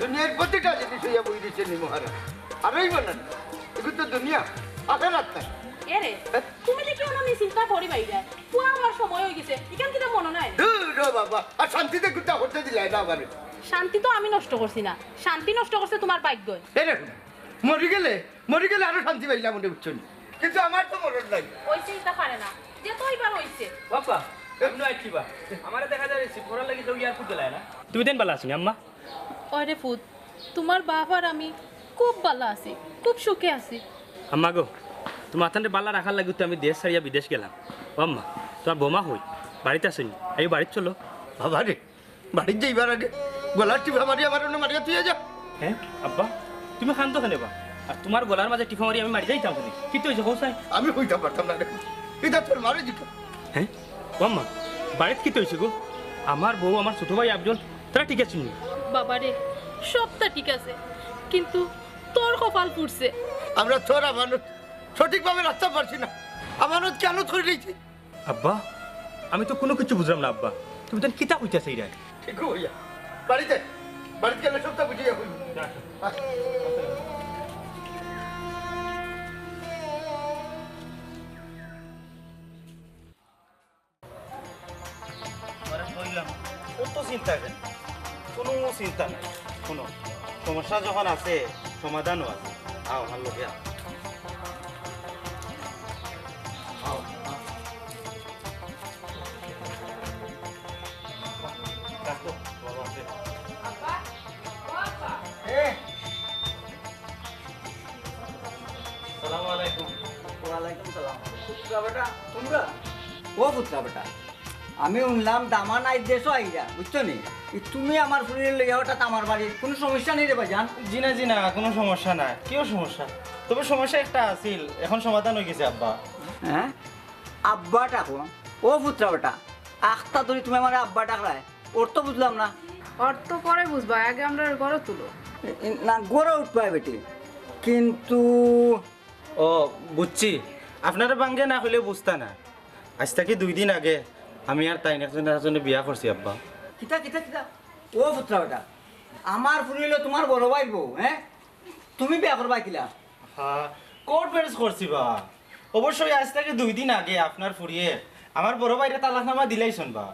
দুনিয়ার প্রতিটা জিনিস হইয়া বই দিচ্ছে নি মহারাজ আরই বলেন এগুলো তো দুনিয়া আখেরাত নাই এরে তুমি দেখি আমি চিন্তা করি বাইরে পুয়া আমার সময় হয়ে গেছে এখান থেকে মনে নাই দূর বাবা আর শান্তিতে গুটা করতে দিলাই না আবার শান্তি তো আমি নষ্ট করছি না শান্তি নষ্ট করছে তোমার ভাগ্য এই দেখুন মরি গেলে আরো শান্তি পাইলাম মনে বুঝছেন কিন্তু আমার তো মরণ নাই ওই চিন্তা পারে না যে তো এবার হইছে বাবা এমন আইছিবা আমারে দেখা যায় রিসিভ করার লাগি তো ইয়ার ফুট গেলাই না তুমি দেন ভালো আছেন আম্মা ওরে ফুট তোমার বাপ আর আমি খুব ভালো আছি খুব সুখে আছি আম্মা গো তোমার তান্ডে বালা রাখার লাগি তো আমি দেশ ছাড়িয়া বিদেশ গেলাম ও আম্মা তোমার বোমা হই বাড়িতে আসেন এই বাড়িতে চলো বাবা রে বাড়ির যাইবার আগে গলার টিপা মারি আমার অন্য মারিয়া তুই যা হ্যাঁ আব্বা তুমি খান তো খানে বা আর তোমার গলার মাঝে টিফা মারি আমি মারি যাইতাম তুমি কি তো হইছে কোসাই আমি হইতাম পারতাম না রে এটা তোর মারে দিত হ্যাঁ ও আম্মা বাড়িতে কি তো হইছে গো আমার বউ আমার ছোট ভাই আফজল তারা ঠিক আছে বাবারে সবটা ঠিক আছে কিন্তু তোর কপাল ফুটছে আমরা তোর আমানত সঠিকভাবে রাখতে পারছি না আমানত কেন ধরে নিয়েছি আব্বা আমি তো কোনো কিছু বুঝলাম না আব্বা তুমি তো কিতা কইতাছ এইরা ঠিক হইয়া বাড়িতে গেলে সবটা বুঝিয়া হইল কত চিন্তা কেন কোনো চিন্তা নাই শুনো সমস্যা যখন আছে সমাধানও আছে আও ভালো লোকে আমি শুনলাম দামা নাই দেশ আইরা বুঝছো নি তুমি আমার ফুলের লেগে হঠাৎ আমার বাড়ির কোনো সমস্যা নেই রে ভাইজান জি না কোনো সমস্যা নাই কেউ সমস্যা তবে সমস্যা একটা আছিল এখন সমাধান হয়ে গেছে আব্বা হ্যাঁ আব্বা ডাকো ও পুত্রা বেটা আখটা ধরি তুমি আমার আব্বা ডাকলাই ওর তো বুঝলাম না অর্থ পরে বুঝবা আগে আমরা ঘরে তুলো না গড়ে উঠবাই বেটি কিন্তু ও বুঝছি আপনারা বাঙ্গে না হলে বুঝতা না আজ থেকে 2 দিন আগে আমি আর তাই একজনে বিয়া করছি আব্বা কিতা কিতা কিতা ও পুত্রা বেটা আমার ফুরিলে তোমার বড় ভাই বউ হ্যাঁ তুমি বিয়া করবা কিলা হ্যাঁ কোর্ট ম্যারেজ করছি বা অবশ্যই আজ থেকে 2 দিন আগে আপনার ফুরিয়ে আমার বড় ভাইরে তালাকনামা দিলাইছন বা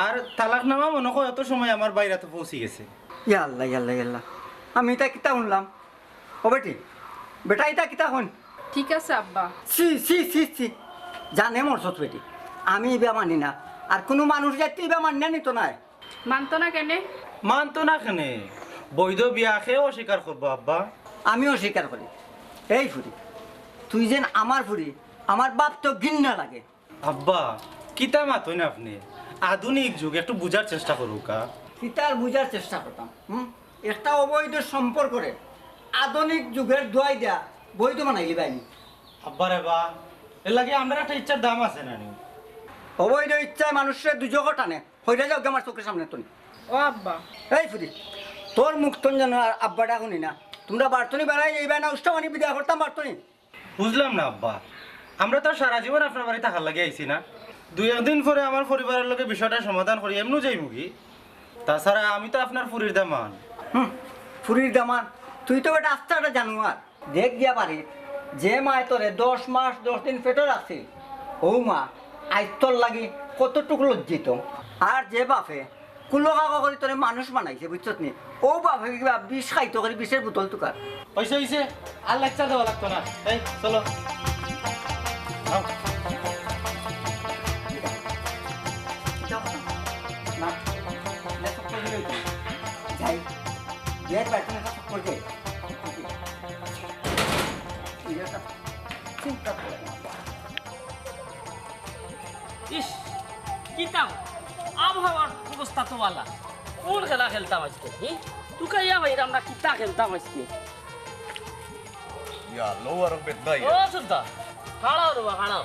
আর তালাকনামা মনে হয় এত সময় আমার বাইরে তো পৌঁছে গেছে ইয়াল্লা আমি এটা কিতা শুনলাম ও বেটি বেটা এটা কিতা শুন ঠিক আছে আব্বা সি জানে মরছত বেটি আমি ইবা মানি না আর কোনো মানুষ যাতে ইবা মানি না নিত নাই মানতো না কেনে মানতো না কেনে বৈধ বিয়া খেয়ে অস্বীকার করবো আব্বা আমিও স্বীকার করি এই ফুরি তুই যেন আমার ফুরি আমার বাপ তো ঘৃণা লাগে আব্বা কিতা মাতই না আপনি আধুনিক যুগ একটু বুঝার চেষ্টা করুকা কিতার বুঝার চেষ্টা করতাম একটা অবৈধ সম্পর্কে আধুনিক যুগের দোয়াই দেয়া বৈধ বানাইলি বাইনি আব্বা রে বা এর লাগে আমরা একটা ইচ্ছার দাম আছে না নি অবৈধ ইচ্ছায় মানুষের দুজক টানে হইলে যাও আমার চোখের সামনে তুমি ও আব্বা এই ফুরি তোর মুক্তন যেন আর আব্বাটা শুনি না তোমরা বার্তনি বেড়াই এই বেনা উষ্টা মানি বিদায় করতাম বার্তনি বুঝলাম না আব্বা আমরা তো সারা জীবন আপনার বাড়ি থাকার লাগে আইছি না 2 দিন পরে আমার পরিবারের লোকে বিষয়টা সমাধান করি এমনও যাই মুগি তাছাড়া আমি তো আপনার ফুরির দামান ফুরির দামান তুই তো বেটা আস্তাটা জানুয়ার দেখ গিয়া পারি যে মায় তোরে 10 মাস 10 দিন পেটে রাখছে ও মা আইতর লাগি কতটুকু লজ্জিত আর যে বাপে কুলো কাকা করে তোরে মানুষ বানাইছে বুঝছত নি ও বাপে কিবা বিষ খাইতো করে বিষের বোতল টুকার হইছে আর লেকচার দেওয়া লাগতো না এই চলো না যাই বিয়ের বাড়িতে করছে চিন্তা করে ইস কিতাম আবহাওয়ার অবস্থা তো ভালো কোন খেলা খেলতাম আজকে তুকাইয়া ভাই আমরা কিতা খেলতাম আজকে ও সুলতান খাড়াও রে খাড়াও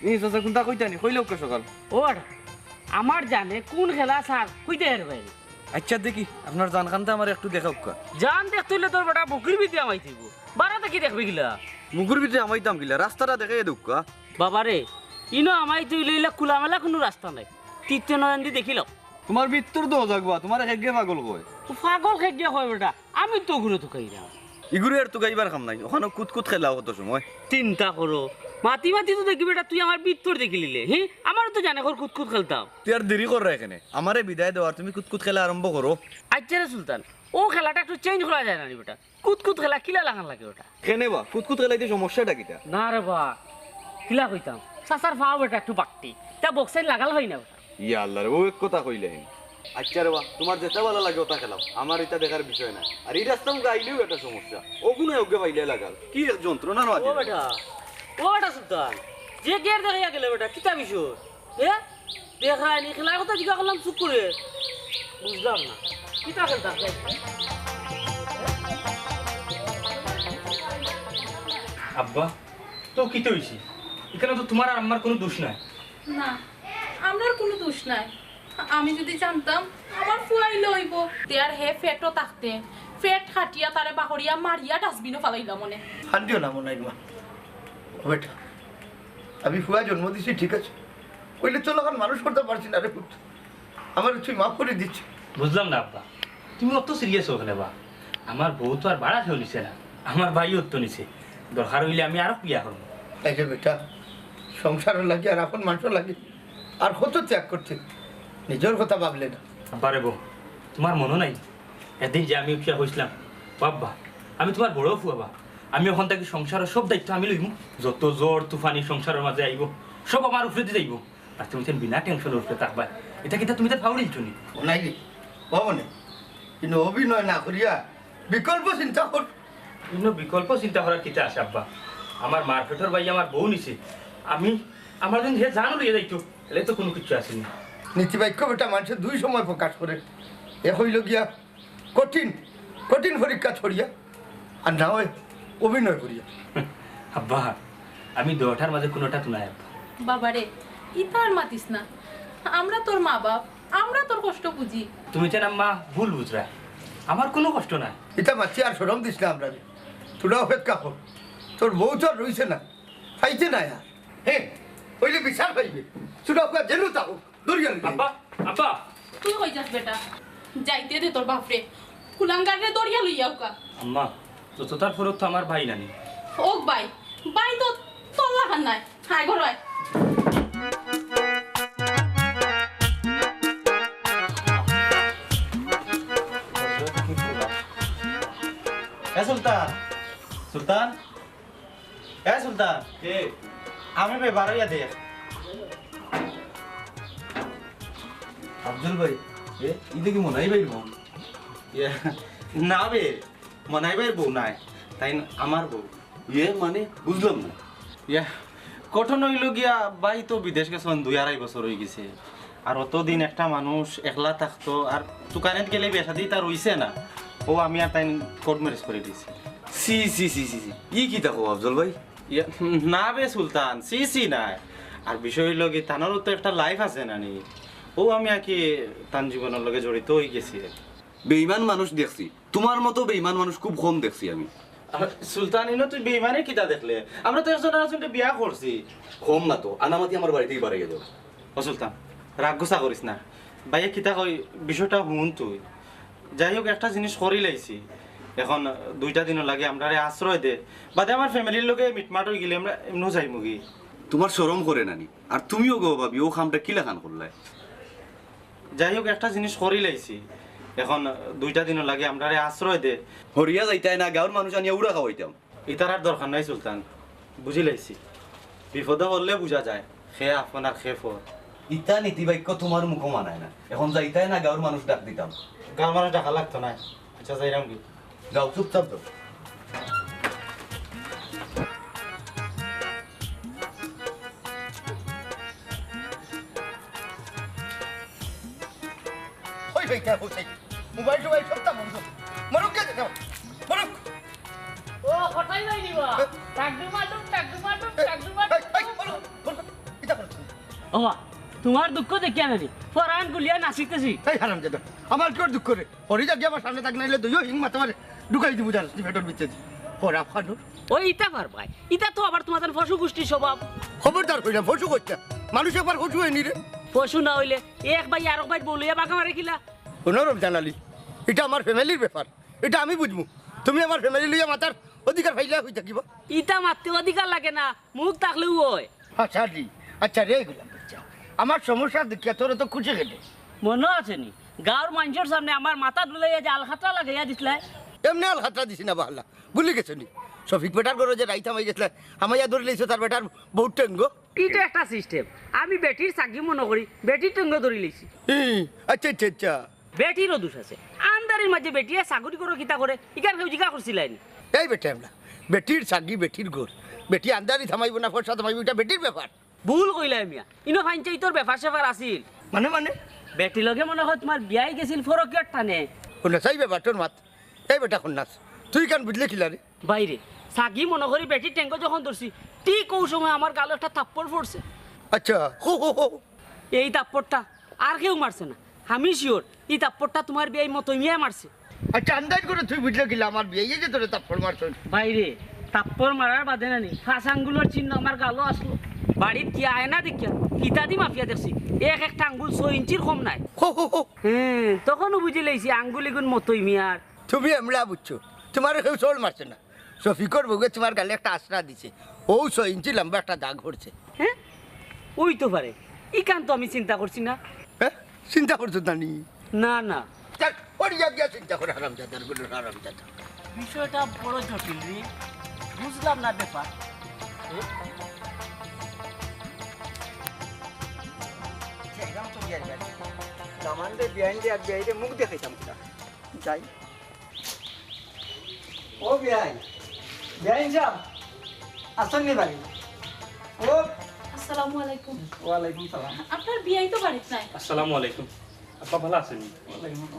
এই চাচা কোনটা কইতানি কইলো কে সকাল ওর আমার জানে কোন খেলা স্যার কইতে এর ভাই আচ্ছা দেখি আপনার জানখানটা আমার একটু দেখাও কা জান দেখতে হইলে তোর বেটা বকরির ভিতরে আমাই থইব বারাতে কি দেখবি গিলা মুগুর ভিতরে আমাইতাম গিলা রাস্তাটা দেখে দেখ কা বাবারে ইনো আমাই তুইলে ইলা খোলামেলা কোনো রাস্তা নাই তিতে নয়ন দি দেখিল তোমার ভিতর দো যাগবা তোমার হেগে পাগল কয় পাগল খেয়ে হয় বেটা আমি তো ঘুরে তো খাই না ইগুরে আর তো গাইবার কাম নাই ওখানে কুতকুত খেলা হতো সময় চিন্তা করো মাতি মাতি তো দেখবি বেটা তুই আমার ভিতর দেখি লিলে হ্যাঁ আমারও তো জানে কুতকুত খেলতাম তুই আর দেরি কর এখানে আমারে বিদায় দেওয়ার তুমি কুতকুত খেলা আরম্ভ করো আচ্ছা রে সুলতান ও খেলাটা একটু চেঞ্জ করা যায় না রে বেটা কুতকুত খেলা কিলা লাগান লাগে ওটা কেনে বা কুতকুত খেলাইতে সমস্যাটা কিটা না রে বা কিলা কইতাম সাসার ফাও বেটা একটু বাকটি তা বক্সাইড লাগাল হয় না বেটা ইয়া আল্লাহ রে ও এক কথা কইলে আচ্ছা রে বা তোমার যেটা ভালো লাগে ওটা খেলাও আমার এটা দেখার বিষয় না আর এই রাস্তা গাইলেও একটা সমস্যা ওগুলো ওকে পাইলে লাগাল কি এক যন্ত্রণা না ও বেটা সুলতান যে গের দেখাইয়া গেলে বেটা কিতা বিষয় হ্যাঁ দেখায় নি খেলার কথা জিজ্ঞাসা করলাম চুপ করে বুঝলাম না কিতা খেলতাম আব্বা তো কি তো হইছি এখানে তো তোমার আর আমার কোনো দোষ নাই না আমার কোনো দোষ নাই আমি যদি জানতাম আমার ফুয়াইলে হইব দেয়ার হে ফেটও থাকতে ফেট খাটিয়া তারে বাহরিয়া মারিয়া ডাস্টবিনও ফালাইলাম মনে হান্দিও না মনে হয় বেটা আমি ফুয়া জন্ম দিছি ঠিক আছে কইলে তো এখন মানুষ করতে পারছি না রে পুত আমার তুই মাফ করে দিচ্ছি বুঝলাম না আব্বা তুমি অত সিরিয়াস হো বা আমার বউ তো আর বাড়া খেয়ে নিছে না আমার ভাইও তো নিছে দরকার হইলে আমি আরো বিয়া করবো তাই যে বেটা সংসারও লাগে আর এখন মানুষও লাগে আর কত ত্যাগ করছে নিজের কথা ভাবলে না আব্বা রে বউ তোমার মনে নাই একদিন যে আমি উঠিয়া হয়েছিলাম বাব্বা আমি তোমার বড় ফুয়াবা আমি ওখান থেকে সংসারের সব দায়িত্ব আমি লইব যত জ্বর তুফানি সংসারের মাঝে আইব সব আমার উপরে দিয়ে যাইব আর তুমি বিনা টেনশনের উপরে থাকবা এটা কিন্তু তুমি তো ফাউলিল চুনি নাই রে মনে কিন্তু অভিনয় না করিয়া বিকল্প চিন্তা কর বিভিন্ন বিকল্প চিন্তা করার কিতা আছে আব্বা আমার মার্কেটের ভাই আমার বউ নিছে আমি আমার যদি হে জানো লইয়া যাইতো এলে তো কোনো কিছু আসেনি নীতিবাক্য বেটা মানুষের দুই সময় প্রকাশ করে এক হইল গিয়া কঠিন কঠিন পরীক্ষা ছড়িয়া আর না হয় অভিনয় করিয়া আব্বা আমি দুটার মাঝে কোনোটা তো নাই আব্বা বাবারে ইতা আর মাতিস না আমরা তোর মা বাপ আমরা তোর কষ্ট বুঝি তুমি চেন আম্মা ভুল বুঝরা আমার কোনো কষ্ট নাই এটা মাছি আর সরম দিস না আমরা তোরা অপেক্ষা কর তোর বউ তো আর রইছে না পাইছে না আর হ্যাঁ হইলে বিচার পাইবে তোরা ওকে জেলু তাও দরিয়া আব্বা আব্বা তুই কই যাস বেটা যাইতে দে তোর বাপরে কুলাঙ্গারে দরিয়া লইয়া উকা আম্মা যত তার ফরত তো আমার ভাই নানি ওক ভাই ভাই তো তোর লাগান নাই হাই ঘর হয় সুলতান সুলতান সুলতান আমি ভাই বারোইয়া দে আফজল ভাই এটা কি মনে হয় ভাই বোন না বে মনাই ভাইয়ের বউ নাই তাই আমার বউ মানে বুঝলাম না কঠোর হইল গিয়া ভাই তো বিদেশ গেছেন 2-2.5 বছর হয়ে গেছে আর অতদিন একটা মানুষ একলা থাকতো আর দোকানে গেলে বিয়া শাদি তার হইছে না ও আমি আর তাই কোর্ট ম্যারেজ করে দিছি সি সি সি সি ই কি দেখো আফজল ভাই না বে সুলতান সি নাই আর বিষয় হইল কি তানারও তো একটা লাইফ আছে নানি ও আমি আর কি তান জীবনের লগে জড়িত হয়ে গেছি বেঈমান মানুষ দেখছি তোমার মতো বেঈমান মানুষ খুব কম দেখছি আমি সুলতান ইনো তুই বেইমানে কিটা দেখলে আমরা তো একজন আরেকজনকে বিয়া করছি কম না তো আনামাতি আমার বাড়িতেই বাড়ে গেল ও সুলতান রাগ গুসা করিস না ভাইয়া কিতা কই বিষয়টা হুন তুই যাই হোক একটা জিনিস করি লাইছি এখন 2টা দিন লাগে আমরা আশ্রয় দে বাদে আমার ফ্যামিলির লোকে মিটমাট হয়ে গেলে আমরা এমনও যাই মুগি তোমার শরম করে নানি আর তুমিও গো ভাবি ও খামটা কি লেখান করলাই যাই হোক একটা জিনিস করি লাইছি এখন 2টা দিন লাগে আমরা আশ্রয় দে হরিয়া যাইতাই না গাঁর মানুষ আনিয়া উড়া খাওয়াইতাম ইতার আর দরকার নাই সুলতান বুঝি লাইছি বিপদে হলে বুঝা যায় খে আপন আর খে ফর ইতা নীতিবাক্য তোমার মুখ মানায় না এখন যাইতাই না গাঁর মানুষ ডাক দিতাম গাঁর মানুষ ডাকা লাগতো না আচ্ছা যাইরাম কি যাও চুপচাপ যাও ওই ভাই কে হচ্ছে মোবাইল টোবাইল সবটা বন্ধ মরুক কে দেখো মরুক ও কোথায় যাই দিবা টাকডু মাটু এই, মরুক, মরুক, এটা করছো ওমা তোমার দুঃখ দেখিয়া নানি পরাণ গুলিয়া নাচিতেছি এই হারাম দাদা আমার কি দুঃখ করে হরি যাক আমার সামনে থাক নাইলে দুইও হিং মাথা মারে ঢুকাই দিব জানিস পেটর ভিতরে ওরা ফানুর ওই ইটা পারবাই ইটা তো আবার তোমাদের পশু গোষ্ঠীর স্বভাব খবরদার কইলাম ফসু করছে মানুষ একবার ফসু হয়নি রে পশু না হইলে এক ভাই আর এক ভাই বলিয়া বাঁকা মারে কিলা কোনোরম জানালি এটা আমার ফ্যামিলির ব্যাপার এটা আমি বুঝবো তুমি আমার ফ্যামিলি লইয়া মাতার অধিকার ফাইলা হই থাকিব ইটা মারতে অধিকার লাগে না মুখ থাকলেও হয় আচ্ছা জি আচ্ছা রে গুলাম বাচ্চা আমার সমস্যা দেখিয়া তোর তো খুশি গেলে মনে আছে নি গাঁর মানুষের সামনে আমার মাথা ডুলাইয়া যে আলখাতা লাগাইয়া দিছিল এমনি আল খাতরা দিছি না বাহলা ভুলি গেছো নি শফিক বেটার ঘরে যে রাইতাম হয়ে গেছিল আমাইয়া ধরে লইছো তার বেটার বহুত টেঙ্গ এটা একটা সিস্টেম আমি বেটির চাকি মনে করি বেটির টঙ্গ ধরি লইছি আচ্ছা আচ্ছা আচ্ছা বেটিরও দোষ আছে আন্দারের মাঝে বেটিয়ে চাকরি করো কিতা করে ইকার কেউ জিজ্ঞা করছিলেন এই বেটা আমরা বেটির সাগি বেটির ঘর বেটি আন্দারি থামাইব না ফর্সা থামাইব এটা বেটির ব্যাপার ভুল কইলা মিয়া ইনো ফাইনচাই তোর ব্যাপার সেপার আছিল মানে মানে বেটি লগে মনে হয় তোমার বিয়াই গেছিল ফরকিয়ার টানে শুনে চাই ব্যাপার তোর মাত এই বেটা শুননাস তুই কেন বুঝলে খিলা রে বাইরে সাগি মনে করি বেটির ট্যাঙ্ক যখন ধরছি ঠিক ওই সময় আমার গালে একটা থাপ্পড় পড়ছে আচ্ছা হো হো হো এই থাপ্পড়টা আর কেউ মারছে না আমি শিওর এই থাপ্পড়টা তোমার বিয়াই মতো মিয়া মারছে আচ্ছা আন্দাজ করে তুই বুঝলে খিলা আমার বিয়ে যে তোরে তাপ্পড় মারছ বাইরে থাপ্পড় মারার বাদে নানি ফাঁস আঙ্গুলের চিহ্ন আমার গালও আসলো বাড়ির কি আয় না দেখিয়া কিতা দি মাফিয়া দেখছি একটা আঙ্গুল 6 ইঞ্চির কম নাই হো হো হো তখনও বুঝি লাইছি আঙ্গুলি গুণ মতোই মিয়ার তুমি এমলা বুঝছো তোমার কেউ চোল মারছে না শফিকর বউকে তোমার গালে একটা আশ্রা দিছে ও 6 ইঞ্চি লম্বা একটা দাগ পড়ছে হ্যাঁ ওই তো পারে ইকান তো আমি চিন্তা করছি না হ্যাঁ চিন্তা করছো জানি না না যাক পড়িয়া গিয়া চিন্তা করে হারাম জাদার গুলো হারাম জাদা বিষয়টা বড় জটিল রে বুঝলাম না ব্যাপার মুখ দেখাইতাম যাই ও বিয়াই বিয়াই যাব আসেননি বাড়ি ও আসসালামু আলাইকুম ওয়ালাইকুম সালাম আপনার বিয়াই তো বাড়িতে নাই আসসালামু আলাইকুম আব্বা ভালো আছেন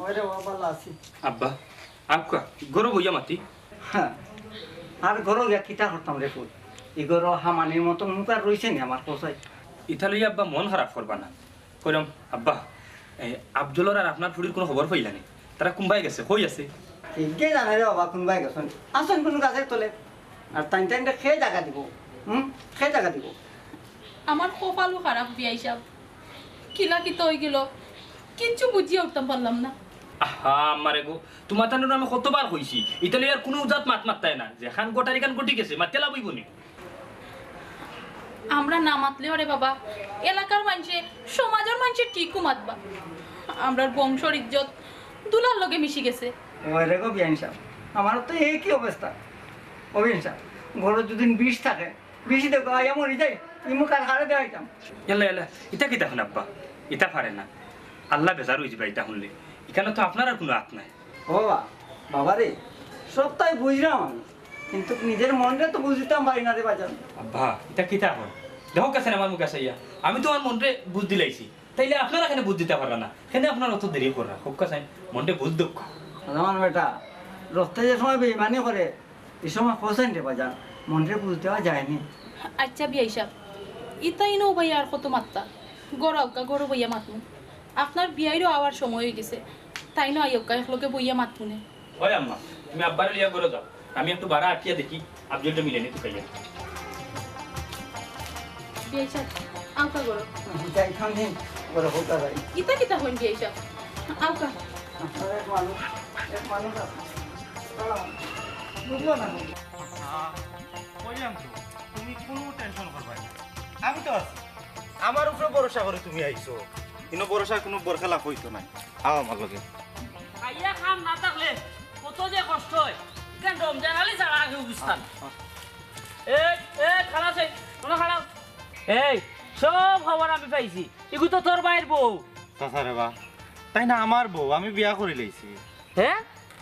ওরে ও ভালো আছি আব্বা আব্বা গরু বইয়া মাতি হ্যাঁ আর ঘর গিয়া কিতা করতাম রে ফুল এগোর হামানির মতো মুখ আর রয়েছে নি আমার কোথায় ইতালি আব্বা মন খারাপ করবা না কইলাম আব্বা আব্দুলর আর আপনার ফুড়ির কোনো খবর পাইলা নি তারা কুম্বাই গেছে কই আছে ঠিকই জানে রে বাবা কোনবাই গেছেন আসেন কোন গাছের তলে আর টাইম টাইমটা খেয়ে জায়গা দিব খেয়ে জায়গা দিব আমার কপালও খারাপ বিয়াই সাহেব কিলা কিতা হয়ে গেল কিচ্ছু বুঝিয়ে উঠতাম পারলাম না আহা আমারে গো তোমার তানের আমি কতবার কইছি ইতালি আর কোনো উজাত মাত মারতাই না যে খান গোটারি কান গটি গেছে মাতে লাভই নি আমরা না মাতলেও রে বাবা এলাকার মানুষে সমাজের মানুষে ঠিকও মাতবা আমরা বংশর ইজ্জত দুলার লগে মিশি গেছে ওরে গো বিয়ান সাহেব আমার তো একই অবস্থা অবিন সাহেব ঘরে যদি বিষ থাকে বেশি দেখো আয়া মরি যাই ইমুক আর হারে দেওয়াইতাম এলা এলা ইটা কি দেখুন আব্বা ইটা পারে না আল্লাহ বেজার হয়েছে ইটা শুনলে এখানে তো আপনার আর কোনো হাত নাই ও বাবা রে সব তাই বুঝলাম আমি কিন্তু নিজের মনটা তো বুঝতাম পারি না রে বাজান আব্বা এটা কি তা হল দেখো কাছে আমার মুখে আসাইয়া আমি তো আমার মনরে বুঝ দিলাইছি তাইলে আপনারা এখানে বুঝ দিতে পারলা না কেন আপনার অত দেরি করা খুব কাছে মনটা বুঝ দুঃখ আমার বেটা রক্তে যে সময় বেইমানি করে এই সময় ফসাইন রে বাজান মনটা বুঝ দেওয়া যায়নি আচ্ছা বিয়াই সাহেব ইতাই নো ভাইয়া আর কত মাত্তা গড়াউকা গরু বইয়া মাতমু আপনার বিয়াইরও আওয়ার সময় হয়ে গেছে তাই না আইকা একলোকে বইয়া মাতমুনে ওই আম্মা তুমি আব্বার লিয়া করে যাও আমি একটু বাড়া আটিয়া দেখি আব্দুলটা মিলে নি তুকাইয়া বিয়াই সাহেব আউকা গরো যাই খান দিন বড় হোক আর ইতা কিতা হইন বিয়াই সাহেব আউকা এক মানুষ আছে বুঝলো না কইলাম তো তুমি কোনো টেনশন করবা না আমি তো আছি আমার উপরে ভরসা করে তুমি আইছো কিন্তু ভরসার কোনো বরখেলাপ হইতো না আও আমার লগে আইয়া খাম না থাকলে কত যে কষ্ট হয় কেন রমজান আলী ছাড়া আগে বুঝতাম খারাপ আছে কোনো খারাপ এই সব খবর আমি পাইছি এগুলো তো তোর ভাইয়ের বউ চাচা রে বা তাই না আমার বউ আমি বিয়া করে লইছি হ্যাঁ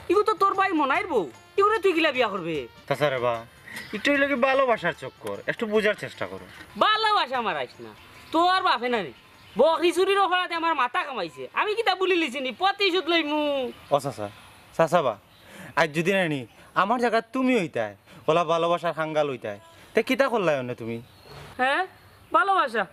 এগুলো তো তোর ভাই মনাইর বউ এগুলো তুই গিলা বিয়া করবে চাচা রে বা একটু লগে ভালোবাসার চক্কর একটু বোঝার চেষ্টা করো ভালোবাসা আমার আইস না তোর বাপে না রে বকরি চুরির অপরাধে আমার মাথা কামাইছে আমি কিতা বলি লিছি নি প্রতিশোধ লইমু ও চাচা চাচা বা আজ যদি নানি আমার জায়গা তুমি হইতাই ওলা ভালোবাসার হাঙ্গাল হইতাই তে কিতা করলাই অন্য তুমি হ্যাঁ ভালোবাসা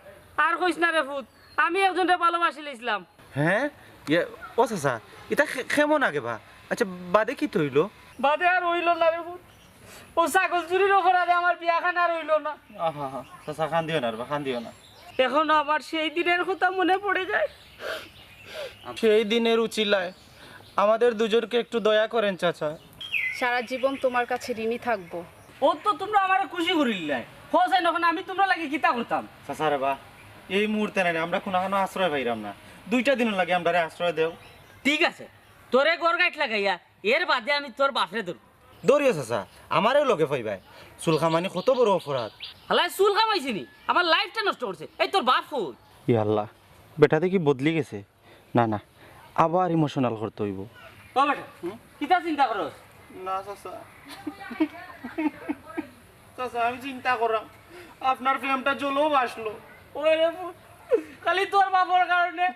আর কইস না রে ফুত আমি একজনকে ভালোবাসি লাইছিলাম। হ্যাঁ ইয়ে ও চাচা এটা কেমন আগে বা আচ্ছা বাদে কি তৈল বাদে আর হইল না রে পুত। ও ছাগল চুরির অপরাধে আমার বিয়াখান আর হইল না। আহা চাচা খান দিও না বা খান দিও না। এখন আমার সেই দিনের কথা মনে পড়ে যায়। সেই দিনের উচিলায় আমাদের দুজনকে একটু দয়া করেন চাচা। সারা জীবন তোমার কাছে ঋণী থাকবো। ও তো তোমরা আমার খুশি করিলাই হোসাই নখন আমি তোমরা লাগে কিতা করতাম। চাচা রে বা এই মুহূর্তে নাই আমরা কোনো আশ্রয় পাইরাম না, 2টা দিন লাগে আমরা আশ্রয় দেও। ঠিক আছে তোরে গড় গাইট লাগাইয়া এর বাদে আমি তোর বাপরে ধরব। দৌড়িও চাচা আমারও লগে পাইবাই চুলখামানি কত বড় অপরাধ। হালাই চুল কামাইছিনি আমার লাইফটা নষ্ট করছে। এই তোর বাপ কই? ই আল্লাহ বেটা দেখি বদলি গেছে। না না আবার ইমোশনাল করতে হইব। ও বেটা কিতা চিন্তা করস? না চাচা চাচা আমি চিন্তা করাম আপনার প্রেমটা জ্বলেও বাসলো। ওরে খালি তোর বাবার কারণে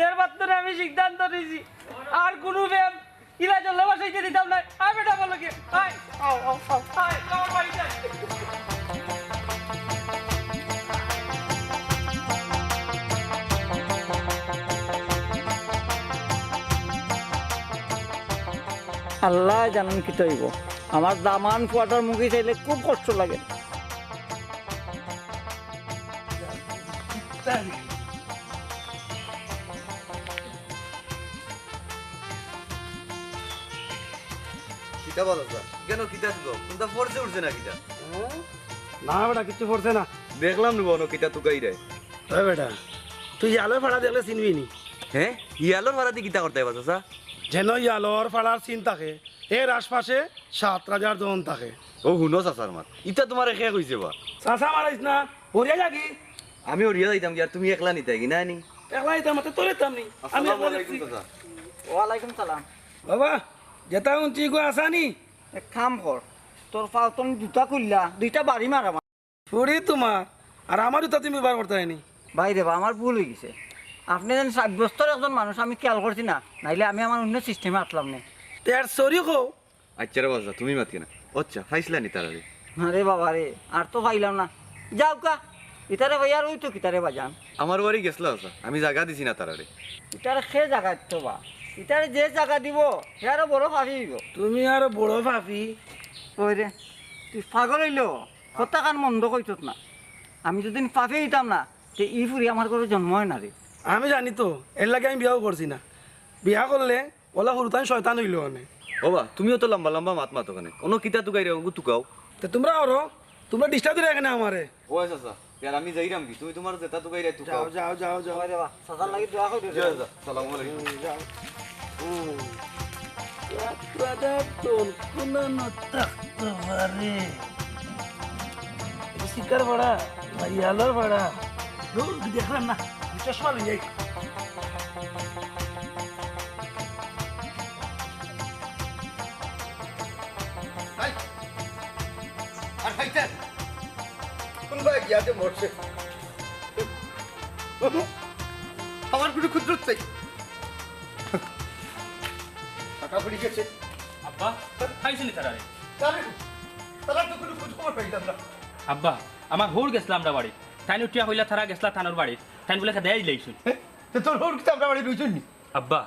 এর মাত্র আমি সিদ্ধান্ত নিয়েছি আর কোনো ব্যায়াম ইলা চলে বসাইতে দিতাম না। আয় বেটা বলো কি আয় আও আও আও আয় আমার বাড়ি যাই। আল্লাহ জানেন কি তৈব আমার দামান ফুয়াটার মুখে চাইলে খুব কষ্ট লাগে। কিতা বলো স্যার কেন কিতা গো কোনটা ফোর্সে উঠছে না কিতা না বেটা কিছু পড়ছে না। দেখলাম নি বনো কিতা তুকাই রে ওই বেটা তুই ইয়ালোর ফাড়া দেখলে চিনবি নি? হ্যাঁ ইয়ালোর ভাড়া দিয়ে কিতা করতে হবে চাচা যেন ইয়ালোর ফাড়ার চিন থাকে এর আশপাশে 7 রাজার জন থাকে। ও হুনো চাচার মাত ইটা তোমার শেষ হইছে বা চাষা মারাইস না হরিয়া যাকি আমি ওরিয়া যাইতাম কি আর তুমি একলা নিতে কি না নি একলাই তো মতে তোরে তামনি আমি আসসালামু আলাইকুম চাচা ওয়ালাইকুম সালাম। বাবা যেটা উঞ্চি গো আসানি এক কাম কর তোর ফালতন জুতা খুললা 2টা বাড়ি মার আমার ফুড়ি তোমার আর আমার তো তুমি বার করতে হয়নি। বাইরে বা আমার ভুল হয়ে গেছে। আপনি যেন সাব্যস্তর একজন মানুষ আমি খেয়াল করছি না নাইলে আমি আমার অন্য সিস্টেমে আটলাম না। তের সরি কো আচ্ছা রে বাজা তুমি মাতি না আচ্ছা ফাইসলা নি তারারে আরে বাবা রে আর তো পাইলাম না যাও কা ইতারে ভাই আর ওই তো কিতারে বাজান আমার বাড়ি গেছলা চাচা আমি জায়গা দিছি না তারারে ইতারে সে জায়গা তো বা ইতারে যে জায়গা দিব সে আরো বড় ফাঁসি দিব। তুমি আর বড় ভাবি ওই রে তুই পাগল হইল কথা কান মন্দ কইত না। আমি যদি পাফে দিতাম না তে ই ফুরি আমার ঘরে জন্ম হয় না রে। আমি জানি তো এর লাগে আমি বিয়াও করছি না। বিয়া করলে ওলা হুরতান শয়তান হইল অনেক। ও বা তুমিও তো লম্বা লম্বা মাত মাতো কানে অন্য কিতা তুকাই রে ওগু তুকাও তো তোমরা আরো তোমরা ডিস্টার্ব দিলে এখানে আমারে। ও চাচা यार আমি যাইরাম কি তুমি তোমার যেটা তুকাই রে তুকাও যাও যাও যাও যাও ওই রে বা সাজার লাগি দোয়া কই জয় চাচা আসসালামু আলাইকুম যাও Ada tol kuna notak taware. Sikar bada, bayalo bada. Lo দেখলাম না, চশমা লই যাই। হাই আর হাইতে কোন ভাই গিয়াতে মরছে আমার কোনো ক্ষুদ্র চাই টাকা পড়ে গেছে আব্বা খাইছিলি তারা রে তারা তো কোনো খোঁজ খবর পাইলাম না আব্বা আমার হোর গেছিলাম আমরা বাড়ি তাই উঠিয়া হইলা তারা গেছলা থানোর বাড়ি তাই বলে দেয়াই লাইছুন তোর হোর কি আমরা বাড়ি রইছুন নি আব্বা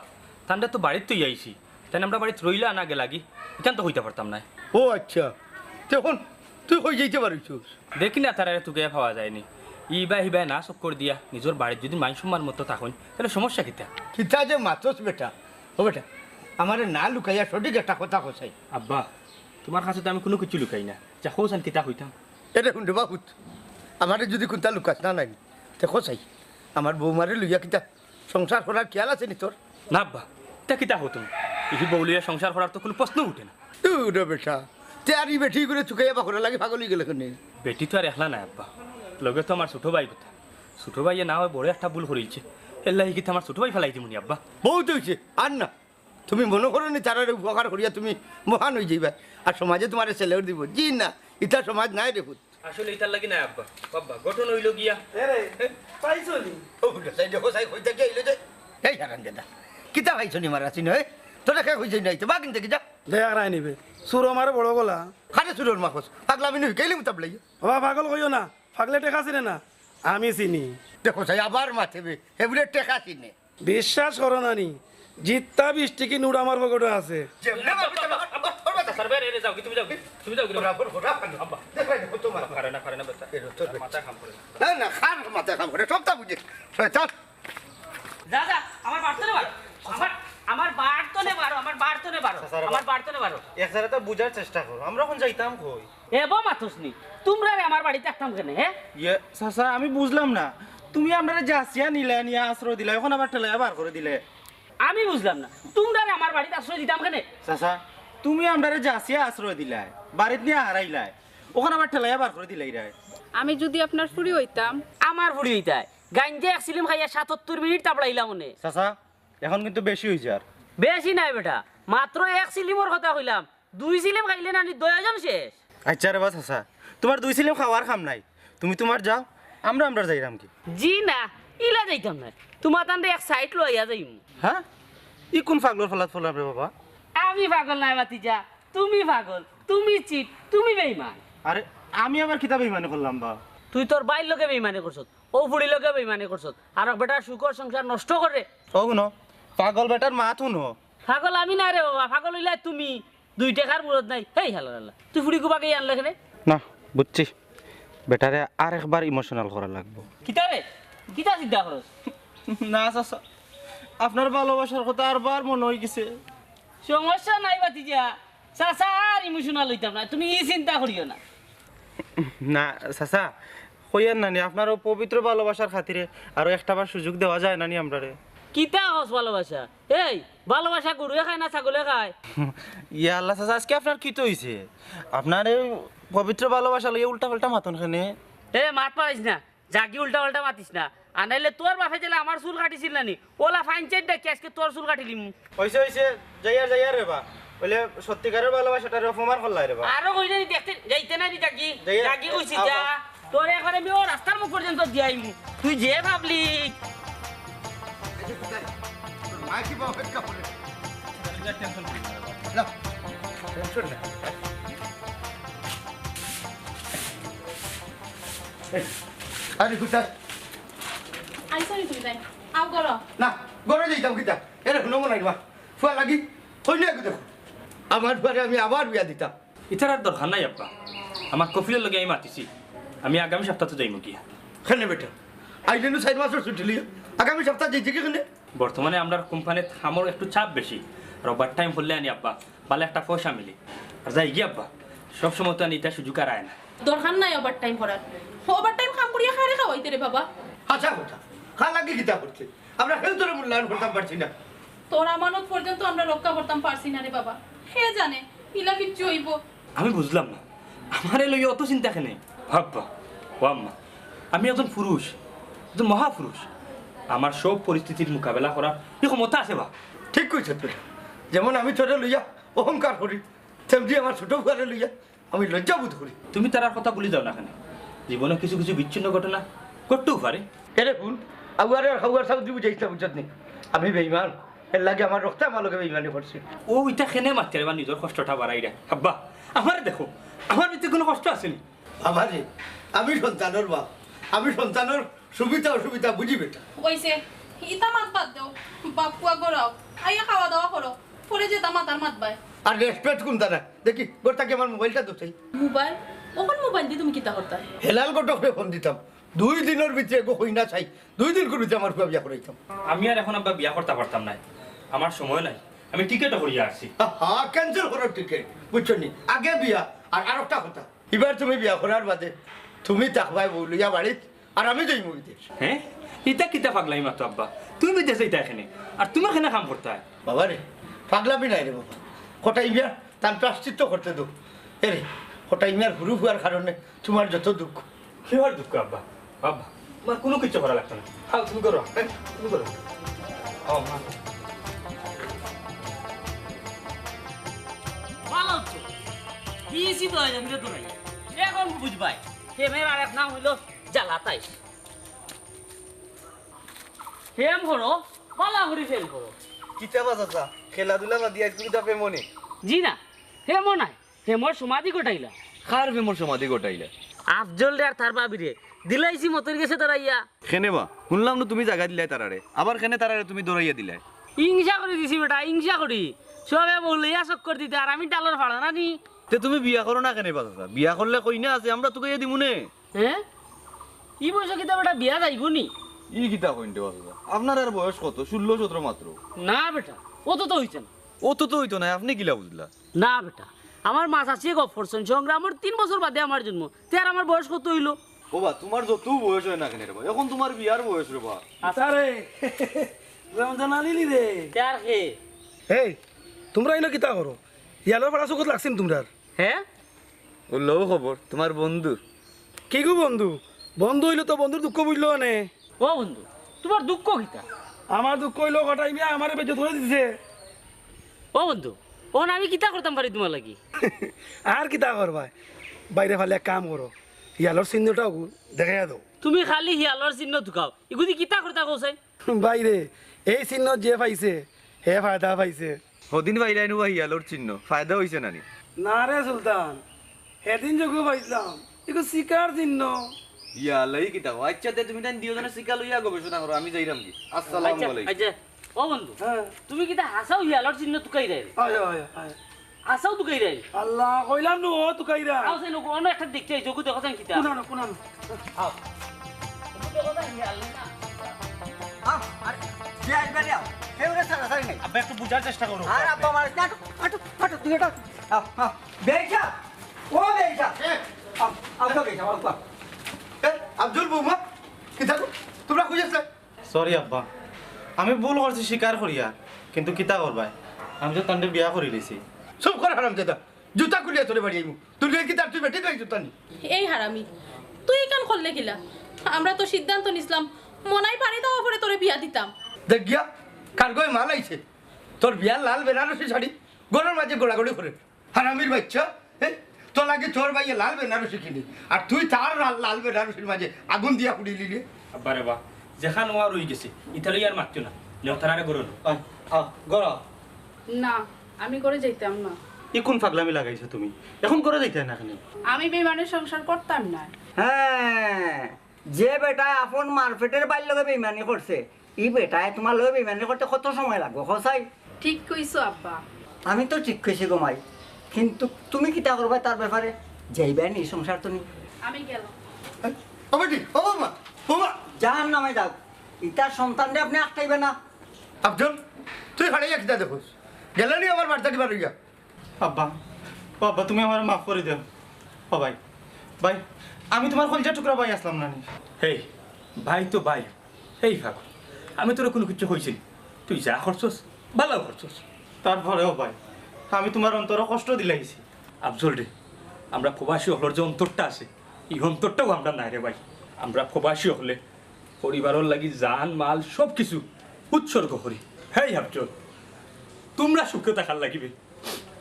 তান্ডা তো বাড়ির তুই আইছি তাই আমরা বাড়িতে রইলা না গে লাগি এখান তো হইতে পারতাম না। ও আচ্ছা তখন তুই হয়ে যাইতে পারিস দেখি না তারা তোকে পাওয়া যায়নি ইবা হিবা না সব করে দিয়া নিজের বাড়ির যদি মান সম্মান মতো থাকুন তাহলে সমস্যা কিতা কিতা যে মাতস বেটা ও বেটা আমার না লুকাইয়া সঠিক একটা কথা কইছাই আব্বা তোমার কাছে তো আমি কোনো কিছু লুকাই না যা হোসান কিতা হইতাম এটা শুনতে বাহুত আমার যদি কোনটা লুকাস না নাই তে কইছাই আমার বৌমারে লইয়া কিতা সংসার করার খেয়াল আছে নি তোর না আব্বা তা কিতা হতো এই বউলিয়া সংসার করার তো কোনো প্রশ্ন উঠে না রে বেটা তে আর ই বেটি করে চুকাইয়া বাকরা লাগে পাগল হয়ে গেলে কেন বেটি তো আর একলা নাই আব্বা লগে তো আমার ছোট ভাই কথা ছোট ভাইয়ে না হয় বড় একটা ভুল করেছে এল্লা হিকিতে আমার ছোট ভাই ফেলাই দিমুনি আব্বা বহুত হয়েছে আর না তুমি মনে করো নি তারা উপকার করিয়া তুমি মহান হয়ে যাইবা আর সমাজে তোমার ছেলেও দিব জি না ইটা সমাজ নাই রে ভূত আসলে ইতার লাগি নাই আব্বা বাবা গঠন হইল গিয়া পাইছনি ও সাই দেখো সাই কইতা কি আইলো যে এই হারান দাদা কিতা ভাইছো নি মারাছি নয় তোরা কে কইছই নাই তো বাকিন থেকে যা দেখ রাই নিবে সুর আমার বড় গলা খারে সুরর মাখস পাগলামি নই কেলি মুতাবলাই বাবা পাগল কইও না পাগলে টেকা চিনে না আমি চিনি দেখো চাই আবার মাথেবে এগুলো টেকা কিনে বিশ্বাস করো নানি জিততা 20 টিকি নুড় আমার পকেটে আছে স্যার বেরে রে যাও কি তুমি যাও কি তুমি যাও কি বরাবর ঘোরা আব্বা দেখাই দেখো তোমার পারে না বেটা মাথা কাম করে না না খান মাথা কাম করে সবটা বুঝে চল যা যা আমার বাড়তো না আমার বাড়তো না বারো আমার বাড়তো না বারো আমার বাড়তো না বারো একসাথে তো বুঝার চেষ্টা করো আমরা এখন যাইতাম কই এবো মাথুসনি তোমরা আমার বাড়িতে একদম কেন হ্যাঁ ইয়ে চাচা আমি বুঝলাম না তুমি আপনারা জাসিয়া নিলে নিয়ে আশ্রয় দিলে এখন আবার ঠেলাইয়া বার করে দিলে আমি বুঝলাম না তোমরা আমার বাড়িতে আশ্রয় দিতাম কেন চাচা তুমি আপনারা জাসিয়া আশ্রয় দিলাই বাড়িতে নিয়ে হারাইলাই ওখানে আবার ঠেলাইয়া বার করে দিলাই রায় আমি যদি আপনার ফুরি হইতাম আমার ফুড়ি হইতাই গাঞ্জে এক সিলিম খাইয়া 77 মিনিট তাপড়াইলাম মনে চাচা এখন কিন্তু বেশি হয়েছে আর বেশি নাই বেটা মাত্র এক সিলিমর কথা কইলাম 2 সিলিম খাইলে না দয়জন শেষ আচ্ছা রে বা চাচা তোমার 2 সিলিম খাওয়ার খাম নাই তুমি তোমার যাও আমরা যাইরাম কি জি না ইলা যাইতাম না তোমার তান্ডে এক সাইড লইয়া যাইম হ্যাঁ ই কোন পাগলর ফলাত ফলাম রে বাবা আমি পাগল নাই বাতিজা তুমি পাগল তুমি চিট তুমি বেঈমান আরে আমি আবার কিতাব ইমানে করলাম বা তুই তোর বাইর লোকে বেঈমানি করছত ও ফুড়ি লোকে বেঈমানি করছত আর বেটার সুখর সংসার নষ্ট করে ও গুনো পাগল বেটার মা তুনো পাগল আমি না রে বাবা পাগল হইলা তুমি 2 টাকার মুরত নাই হেই হালা তুই ফুড়ি কুবাকে আনলে কেনে না বুঝছি বেটারে আর একবার ইমোশনাল করা লাগবে কিতাবে কিতা চিন্তা করস না চাচা আপনার ভালোবাসার কথা আর বার মনে হয়ে গেছে সমস্যা নাই বাতিজা চাচা আর ইমোশনাল হইতাম না তুমি ই চিন্তা করিও না না চাচা কইয়েন নানি আপনার ও পবিত্র ভালোবাসার খাতিরে আরো একটাবার সুযোগ দেওয়া যায় নানি আমরারে কিতা হস ভালোবাসা এই ভালোবাসা গরুয়ে খায় না ছাগলে খায় ইয়া আল্লাহ চাচা আজকে আপনার কি তো হইছে আপনার এই পবিত্র ভালোবাসা লইয়া উল্টা পাল্টা মাতন খানে এ মাত পারিস না জাগি উল্টা পাল্টা মাতিস না আনাইলে তোর বাপে জেলে আমার চুল কাটিছিল নানি ওলা ফাইন চেট দেখি আজকে তোর চুল কাটিলিম হইছে যাইয়া রে বা বলে সত্যিকারের ভালোবাসাটারে অপমান করলাই রে বা আরো কইলে দেখতে যাইতে না জাগি যাইয়া- জাগি কইছি যা তোর এখন আমি ও রাস্তার মুখ পর্যন্ত দিয়াইম তুই যে ভাবলি মা কি বাবা অপেক্ষা করে টেনশন করি না টেনশন না আরে কোথায় আইসনি তুমি তাই আও করো না গড়ে যাইতাম কিতা এরকম নমুনা মা ফুয়া লাগি হই না দেখো আমার পরে আমি আবার বিয়া দিতাম ইতার আর দরকার নাই আব্বা আমার কফিলের লগে আমি মাতিছি আমি আগামী সপ্তাহে যাইমু কি কেনে বেটা আইলেন 4 মাসের ছুটি লিয়ে আগামী সপ্তাহে যাইতে কি কেনে বর্তমানে আমরা কোম্পানির আমার একটু চাপ বেশি আর ওভার টাইম করলে আনি আব্বা ভালো একটা পয়সা মিলি আর যাই গিয়ে আব্বা সবসময় তো আনি এটা সুযোগ আর আয় না দরকার নাই ওভার টাইম করার ওভার টাইম কাম করিয়া খারে খাওয়াইতে রে বাবা আচ্ছা কথা খা লাগি কিতা করছে আমরা হেল তোর মূল্যায়ন করতে পারছি না তোর আমানত পর্যন্ত আমরা রক্ষা করতাম পারছি না রে বাবা হে জানে ইলা কিচ্ছু হইব আমি বুঝলাম না আমার লইয়া অত চিন্তা কেন ভাববা ও আম্মা আমি একজন পুরুষ একজন মহাপুরুষ আমার সব পরিস্থিতির মোকাবেলা করার কি ক্ষমতা আছে বা ঠিক কইছ তুই যেমন আমি তোরে লইয়া অহংকার করি তেমনি আমার ছোট ভাইরে লইয়া আমি লজ্জা বোধ করি তুমি তার কথা বলে যাও না কেন জীবনে কিছু কিছু বিচ্ছিন্ন ঘটনা করতেও পারে কেরে ফুল আগুয়ারে খাওয়ার সাউদি বুঝাইছিলাম বুঝত নি আমি বেইমান এর লাগে আমার রক্ত আমার লগে বেইমানি করছি ও ইটা খেনে মারতে বা নিজের কষ্টটা বাড়াই দেয় আব্বা আমার দেখো আমার ভিতরে কোনো কষ্ট আসেনি আমারে আমি সন্তানের বাপ আমি সন্তানের সুবিধা অসুবিধা বুঝি বেটা ওইসে ইতা মাত বাদ দাও বাপুয়া গরাও আইয়া খাওয়া দাওয়া করো পরে যে তামা তার মাত বাই আর রেসপেক্ট কোন তারা দেখি গোটাকে আমার মোবাইলটা দোচাই মোবাইল ওখন মোবাইল দিয়ে তুমি কিতা করতা হেলাল গোটকরে ফোন দিতাম 2 দিনের ভিতরে গো হই না চাই 2 দিন করে আমার বিয়া করাইতাম আমি আর এখন আব্বা বিয়া করতে পারতাম না আমার সময় নাই আমি টিকেটও করিয়া আসছি হ্যাঁ ক্যান্সেল করার টিকিট বুঝছো নি আগে বিয়া আর আরেকটা কথা এবার তুমি বিয়া করার বাদে তুমি তাকবাই বলিয়া বাড়িত আর আমি যাই বিদেশ হ্যাঁ ইটা কিতা পাগলাই মাতো আব্বা তুমি বিদেশ যাইতা এখানে আর তোমার এখানে কাম করতে হয় বাবা রে পাগলামি নাই রে বাবা কটা ইমিয়ার তার প্রাশ্চিত্য করতে দো এরে কটা ইমিয়ার হুরু হুয়ার কারণে তোমার যত দুঃখ কি আর দুঃখ আব্বা আব্বা আমার কোনো কিছু করা লাগতো না খাও তুমি করো হ্যাঁ তুমি করো ও মা ভালো তো দিয়েছি তো আমি তো নাই এখন বুঝবাই হেমের আর এক নাম হইল জ্বালাতাই হেম করো ভালো করে ফেল করো কিতাব আছে খেলাধুলা না দিয়া তুমি তাপে মনে জি না হেমো নাই হেমর সমাধি গোটাইলা কার ফেমর সমাধি গোটাইলে আফজল রে আর তার বাবি রে দিলাইছি মতন গেছে দৌড়াইয়া খেনে বা শুনলাম না তুমি জায়গা দিলাই তারারে আবার খেনে তারারে তুমি দৌড়াইয়া দিলাই হিংসা করে দিছি বেটা হিংসা করি সবে বললে চক্কর দিতে আর আমি ডালার ভাড়া না নি তে তুমি বিয়া করো না কেনে বাচ্চা বিয়া করলে কই না আছে আমরা তোকে দিমুনে হ্যাঁ ই বয়স কিতা বেটা বিয়া যাইব নি ই কিতা কইতে বাচ্চা আপনার আর বয়স কত 16-17 মাত্র না বেটা অত তো হইছে না ও তো হইতো না আপনি কিলা বুঝলা না বেটা আমার মা চাষি গপ করছেন সংগ্রামের 3 বছর বাদে আমার জন্ম তে আর আমার বয়স কত হইলো ও বা তোমার যত বয়স হয় না কেন রে বা এখন তোমার বিয়ার বয়স রে বা আরে রমজান আলিলি রে তে আর হে এই তোমরা এনে কিতা করো ইয়ালোর পাড়া চোখত লাগছেন তোমরার হ্যাঁ ও লো খবর তোমার বন্ধু কি গো বন্ধু বন্ধু হইলো তো বন্ধুর দুঃখ বুঝলো নে ও বন্ধু তোমার দুঃখ কিতা আমার দুঃখ হইলো কটাই মিয়া আমার বেজে ধরে দিছে ও বন্ধু ও না আমি কিতা করতাম পারি তোমার লাগি আর কিতা করবা বাইরে ফালে এক কাম করো ইয়ালোর চিহ্নটাও দেখাইয়া দাও তুমি খালি হিয়ালর চিহ্ন ঢুকাও এগুলি কিতা করতা কৌসাই বাইরে এই চিহ্ন যে পাইছে হে ফায়দা পাইছে হদিন বাইরাইনু বা হিয়ালোর চিহ্ন ফায়দা হইছে নানি না রে সুলতান সেদিন যোগ পাইছিলাম এগুলো শিকার চিহ্ন ইয়ালাই কিতা আচ্ছা তে তুমি তাই দিও জানা শিকা লইয়া গবেষণা করো আমি যাইরাম কি আসসালামু আলাইকুম আচ্ছা ও বন্ধু হ্যাঁ তুমি কিতা হাসাও হিয়ালর চিহ্ন তুকাই রে আয় আয় আয় হাসাও তুকাই রে আল্লাহ কইলাম নো তুকাইরা আও সেই লোক অন্য একটা দেখতে যোগ দেখো জান কিতা কোনানো কোনানো আও তুমি কথা হিয়াল না আরে যে আসবে রে হেউরে সারা সারি নাই আব্বা একটু বুঝার চেষ্টা করো আর আব্বা আমার আটো আটো আটো তুই এটা বেইছা ও বেইছা আব্বা বেইছা আব্বা আব্দুল বৌমা কিতা গো তোমরা খুঁজেছ সরি আব্বা আমি ভুল করছি স্বীকার করিয়া কিন্তু কিতা করবাই আমি তো তান্ডে বিয়া করি লইছি সব করে হারাম দাদা জুতা খুলিয়া তোরে বাড়ি আইমু তুই কিতা তুই বেটি তুই জুতা নি এই হারামি তুই কেন করলে কিলা আমরা তো সিদ্ধান্ত নিছিলাম মনাই পানি দেওয়া পরে তোরে বিয়া দিতাম দেখ গিয়া কার্গয় মাল আইছে তোর বিয়ার লাল বেনারসি শাড়ি গরুর মাঝে গোড়াগড়ি করে হারামির বাচ্চা হ্যাঁ তোর লাগে তোর ভাইয়ে লাল বেনারসি কিনি আর তুই তার লাল বেনারসির মাঝে আগুন দিয়া পুড়ি লিলি আব্বা রে বা যেখান ওয়া রই গেছে ইতালি আর মারতো না নেওতারে গরল গড়া না আমি করে যাইতাম না ই কোন পাগলামি লাগাইছো তুমি এখন করে যাইতে না কেন আমি বেমানের সংসার করতাম না হ্যাঁ যে বেটায় আপন মার্কেটের বাইর লগে বেইমানি করছে ই বেটায় তোমার লগে বেইমানি করতে কত সময় লাগবে খসাই ঠিক কইছো আব্বা আমি তো ঠিক কইছি গোমাই কিন্তু তুমি কিতা করবা তার ব্যাপারে যাইবে নি সংসার তো নি আমি গেলাম ও বেটি ও বাবা বাবা যার নামে যাও ইটার সন্তানরে আপনি আটকাইবে না আব্দুল তুই হারাইয়া কিতা দেখোস গেলানি আমার বার্তা দিবার হইয়া আব্বা বাবা তুমি আমার মাফ করে দাও ও ভাই ভাই আমি তোমার কলজা টুকরা ভাই আসলাম না হেই ভাই তো ভাই হেই ভাগ আমি তোর কোনো কিছু হইছি তুই যা করছস ভালো করছস তারপরেও ভাই আমি তোমার অন্তর কষ্ট দিলাইছি আফজল রে আমরা প্রবাসী হলর যে অন্তরটা আছে এই অন্তরটাও আমরা নাই রে ভাই আমরা প্রবাসী হলে পরিবারের লাগি জান মাল সব কিছু উৎসর্গ করি হেই আফজল তোমরা সুখে থাকার লাগিবে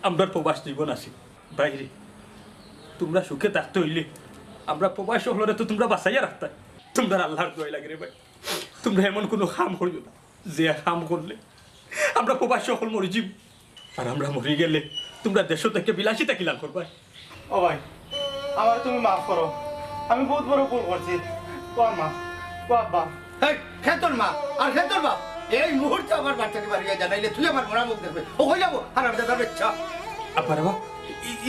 আমরা প্রবাস জীবন আছি বাইরে তোমরা সুখে থাকতে হইলে আমরা প্রবাসী হলরে তো তোমরা বাঁচাইয়া রাখতে তোমরা আল্লাহর দোয়াই লাগে রে ভাই তোমরা এমন কোনো কাম করিও না যে কাম করলে আমরা প্রবাসী হল মরে যাব আর আমরা মরে গেলে তোমরা দেশ থেকে বিলাসিতা কিলাম করবা ও ভাই আমার তুমি মাফ করো আমি বহুত বড় ভুল করছি ও মা ও আব্বা হেই হে তোর মা আর হে তোর বাপ এই মুহূর্তে আমার বাচ্চাকে বাড়িয়া জানাইলে তুই আমার মরা মুখ দেখবে ও হয়ে যাবো হারাম দাদার বাচ্চা আব্বা রে বা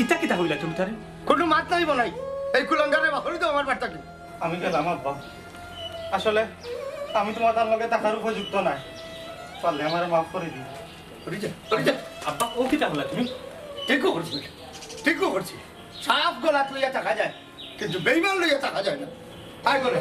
ইটা কিতা হইলা তুমি তারে কোনো মাত নাই বনাই এই কুলঙ্গারে বাহরি তো আমার বাচ্চাকে আমি গেলাম আব্বা আসলে আমি তোমার তার লগে থাকার উপযুক্ত নাই পারলে আমার মাফ করে দিই আব্বা ও কিতা হলা তুমি ঠিকও করছি ঠিকও করছি সাফ গলা লইয়া থাকা যায় কিন্তু বেইমান লইয়া থাকা যায় না আয় করে